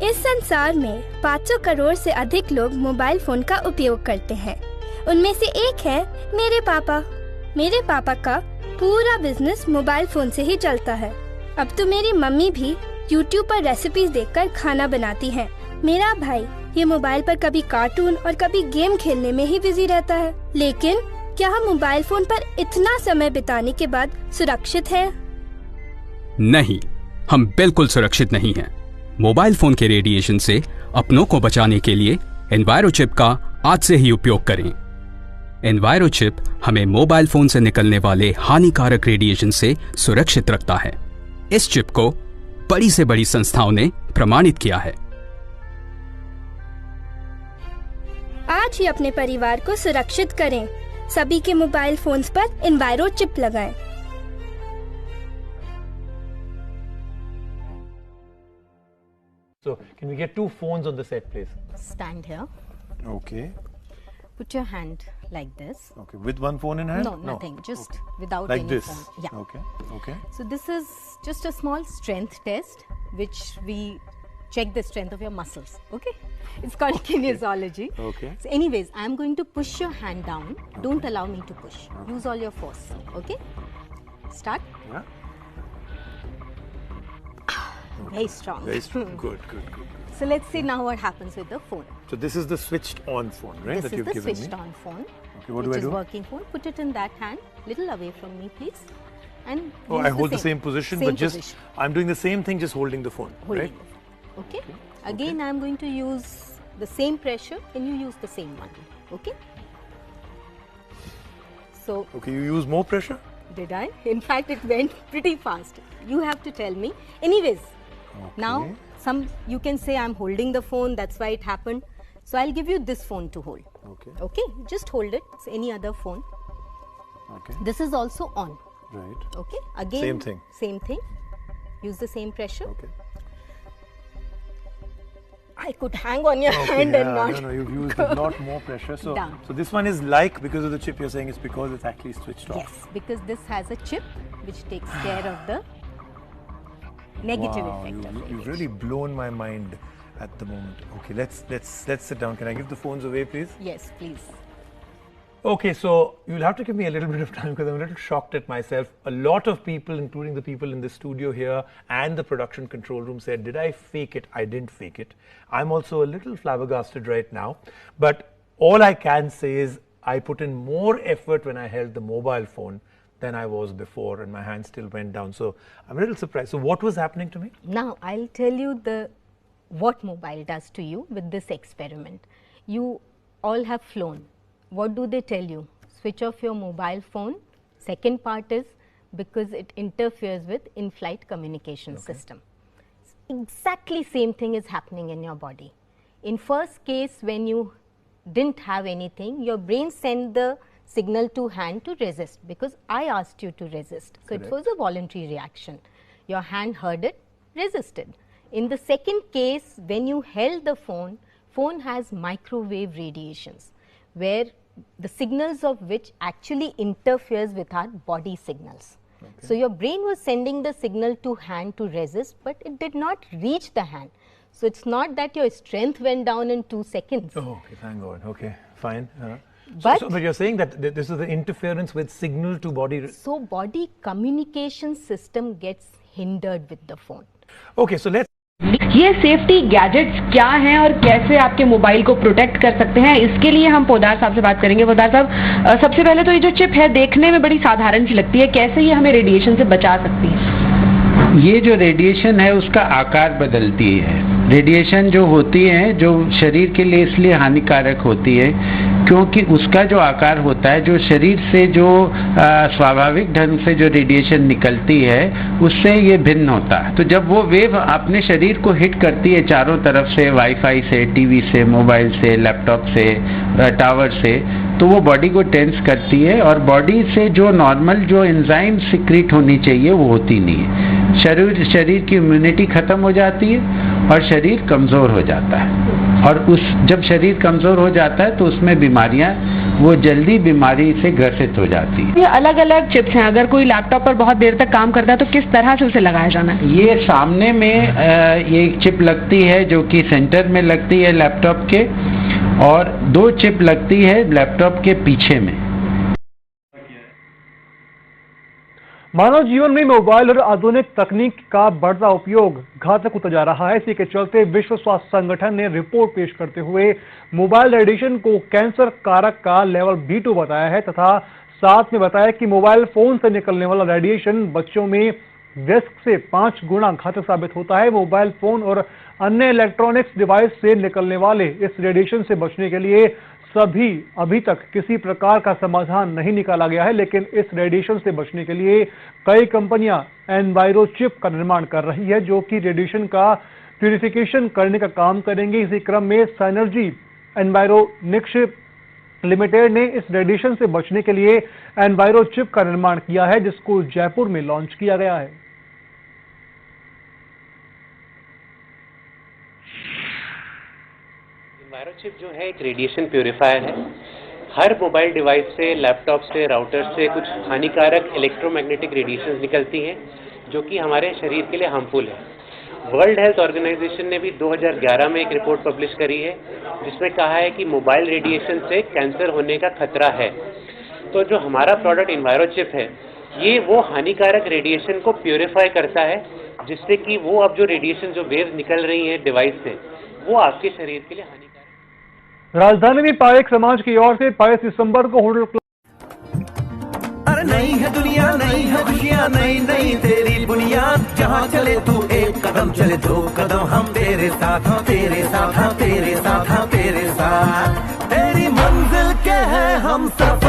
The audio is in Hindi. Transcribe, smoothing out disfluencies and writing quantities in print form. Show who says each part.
Speaker 1: इस संसार में 500 करोड़ से अधिक लोग मोबाइल फोन का उपयोग करते हैं। उनमें से एक है मेरे पापा। मेरे पापा का पूरा बिजनेस मोबाइल फोन से ही चलता है। अब तो मेरी मम्मी भी YouTube पर रेसिपीज देखकर खाना बनाती हैं। मेरा भाई ये मोबाइल पर कभी कार्टून और कभी गेम खेलने में ही बिजी रहता है। लेकिन क्या हम मोबाइल फोन पर इतना समय बिताने के बाद सुरक्षित हैं?
Speaker 2: नहीं, हम बिल्कुल सुरक्षित नहीं हैं। मोबाइल फोन के रेडिएशन से अपनों को बचाने के लिए एनवायरोचिप का आज से ही उपयोग करें। एनवायरोचिप हमें मोबाइल फोन से निकलने वाले हानिकारक रेडिएशन से सुरक्षित रखता है। इस चिप को बड़ी से बड़ी संस्थाओं ने प्रमाणित किया है।
Speaker 1: आज ही अपने परिवार को सुरक्षित करें। सभी के मोबाइल फोन्स पर एनवायरोचिप लगाएं।
Speaker 3: So, can we get 2 phones on the set, please?
Speaker 4: Stand here.
Speaker 3: Okay.
Speaker 4: Put your hand like this.
Speaker 3: Okay. With one phone in hand?
Speaker 4: No, nothing. Just without
Speaker 3: like
Speaker 4: any
Speaker 3: this.
Speaker 4: phone. Yeah.
Speaker 3: Okay. Okay.
Speaker 4: So this is just a small strength test, which we check the strength of your muscles. Okay. It's called kinesiology.
Speaker 3: Okay.
Speaker 4: So, anyways, I'm going to push your hand down. Don't allow me to push. Use all your force. Okay. Start.
Speaker 3: Yeah.
Speaker 4: Very strong.
Speaker 3: Very strong. Good, good, good.
Speaker 4: So let's see now what happens with the phone.
Speaker 3: So this is the switched on phone, right?
Speaker 4: This
Speaker 3: that
Speaker 4: is
Speaker 3: you've
Speaker 4: the
Speaker 3: given
Speaker 4: switched
Speaker 3: me.
Speaker 4: on phone.
Speaker 3: Okay, what do
Speaker 4: which
Speaker 3: I do?
Speaker 4: is working phone. Put it in that hand, little away from me, please. And
Speaker 3: Oh,
Speaker 4: use
Speaker 3: I hold the same position,
Speaker 4: same
Speaker 3: but just
Speaker 4: position.
Speaker 3: I'm doing the same thing, just holding the phone,
Speaker 4: Holding
Speaker 3: right?
Speaker 4: the phone. Okay. Again, I'm going to use the same pressure, and you use the same one. Okay. So
Speaker 3: Okay, you use more pressure?
Speaker 4: did I? In fact, it went pretty fast. You have to tell me. Anyways, now you can say I'm holding the phone. That's why it happened. So I'll give you this phone to hold.
Speaker 3: Okay.
Speaker 4: Okay. Just hold it. It's any other phone.
Speaker 3: Okay.
Speaker 4: This is also on.
Speaker 3: Right.
Speaker 4: Okay. Again.
Speaker 3: Same thing.
Speaker 4: Same thing. Use the same pressure.
Speaker 3: Okay.
Speaker 4: I could hang on your
Speaker 3: Okay,
Speaker 4: hand
Speaker 3: yeah,
Speaker 4: and not.
Speaker 3: No, you've used a lot more pressure. So,
Speaker 4: Down.
Speaker 3: so this one is like, because of the chip, you're saying it's because it's actually switched off.
Speaker 4: Yes, because this has a chip which takes care of the negative
Speaker 3: Wow,
Speaker 4: effect of
Speaker 3: you've
Speaker 4: radiation.
Speaker 3: really blown my mind at the moment. Okay, let's sit down. Can I give the phones away, please?
Speaker 4: Yes, please.
Speaker 3: Okay, so you'll have to give me a little bit of time because I'm a little shocked at myself. A lot of people, including the people in the studio here and the production control room, said, did I fake it? I didn't fake it. I'm also a little flabbergasted right now. But all I can say is I put in more effort when I held the mobile phone than I was before, and my hand still went down. So I'm a little surprised. So what was happening to me?
Speaker 4: Now I'll tell you what mobile does to you with this experiment. You all have flown. What do they tell you? Switch off your mobile phone. Second part is because it interferes with in-flight communication system. Exactly same thing is happening in your body. In first case, when you didn't have anything, your brain sent the signal to hand to resist because I asked you to resist. So it was a voluntary reaction. Your hand heard it, resisted. In the second case, when you held the phone has microwave radiations where the signals of which actually interferes with our body signals. Okay. So your brain was sending the signal to hand to resist, but it did not reach the hand. So it's not that your strength went down in 2 seconds.
Speaker 3: Oh, okay, thank God. Okay, fine.
Speaker 4: But
Speaker 3: but you're saying that this is the interference with signal to body.
Speaker 4: So body communication system gets hindered with the phone.
Speaker 3: Okay, so let's.
Speaker 5: ये सेफ्टी गैजेट्स क्या हैं और कैसे आपके मोबाइल को प्रोटेक्ट कर सकते हैं, इसके लिए हम पोदार साहब से बात करेंगे। पोदार साहब, सबसे पहले तो ये जो चिप है देखने में बड़ी साधारण सी लगती है, कैसे ये हमें रेडिएशन से बचा सकती है?
Speaker 6: ये जो रेडिएशन है उसका आकार बदलती है। रेडिएशन जो होती है जो शरीर के लिए इसलिए हानिकारक होती है क्योंकि उसका जो आकार होता है, जो शरीर से जो स्वाभाविक ढंग से जो रेडिएशन निकलती है उससे ये भिन्न होता है। तो जब वो वेव अपने शरीर को हिट करती है चारों तरफ से, वाईफाई से, टीवी से, मोबाइल से, लैपटॉप से, टावर से, तो वो बॉडी को टेंस करती है और बॉडी से जो नॉर्मल जो एंजाइम सिक्रीट होनी चाहिए वो होती नहीं है। शरीर की इम्यूनिटी खत्म हो जाती है और शरीर कमज़ोर हो जाता है। और जब शरीर कमजोर हो जाता है तो उसमें बीमारियां वो जल्दी बीमारी से ग्रसित हो जाती है।
Speaker 5: ये अलग अलग चिप्स हैं, अगर कोई लैपटॉप पर बहुत देर तक काम करता है तो किस तरह से उसे लगाया जाना है?
Speaker 6: ये सामने में ये एक चिप लगती है जो कि सेंटर में लगती है लैपटॉप के, और 2 चिप लगती है लैपटॉप के पीछे में।
Speaker 7: मानव जीवन में मोबाइल और आधुनिक तकनीक का बढ़ता उपयोग घातक होता जा रहा है। इसी के चलते विश्व स्वास्थ्य संगठन ने रिपोर्ट पेश करते हुए मोबाइल रेडिएशन को कैंसर कारक का लेवल B2 बताया है, तथा साथ में बताया कि मोबाइल फोन से निकलने वाला रेडिएशन बच्चों में वयस्क से 5 गुना घातक साबित होता है। मोबाइल फोन और अन्य इलेक्ट्रॉनिक्स डिवाइस से निकलने वाले इस रेडिएशन से बचने के लिए अभी तक किसी प्रकार का समाधान नहीं निकाला गया है, लेकिन इस रेडिएशन से बचने के लिए कई कंपनियां एनवायरोचिप का निर्माण कर रही है, जो कि रेडिएशन का प्यूरिफिकेशन करने का काम करेंगे। इसी क्रम में साइनर्जी एनवायरोनिक्स लिमिटेड ने इस रेडिएशन से बचने के लिए एनवायरोचिप का निर्माण किया है, जिसको जयपुर में लॉन्च किया गया है।
Speaker 8: एनवायरोचिप जो है एक रेडिएशन प्यूरिफायर है। हर मोबाइल डिवाइस से, लैपटॉप से, राउटर से कुछ हानिकारक इलेक्ट्रोमैग्नेटिक रेडिएशंस निकलती हैं जो कि हमारे शरीर के लिए हार्मफुल है। वर्ल्ड हेल्थ ऑर्गेनाइजेशन ने भी 2011 में एक रिपोर्ट पब्लिश करी है जिसमें कहा है कि मोबाइल रेडिएशन से कैंसर होने का खतरा है। तो जो हमारा प्रोडक्ट एनवायरोचिप है, ये वो हानिकारक रेडिएशन को प्यूरिफाई करता है, जिससे कि वो अब जो रेडिएशन जो वेव निकल रही है डिवाइस से, वो आपके शरीर के लिए हानिकारक।
Speaker 7: राजधानी में पारेख समाज की ओर से 22 दिसंबर को होटल
Speaker 9: अरे नई है दुनिया, नई है खुशियाँ, नई नई तेरी बुनियाद। जहाँ चले तू एक कदम, चले 2 कदम, हम तेरे साथ, हम तेरे साथ, हम तेरे साथ, हम तेरे साथ। तेरी मंजिल के हैं हम सब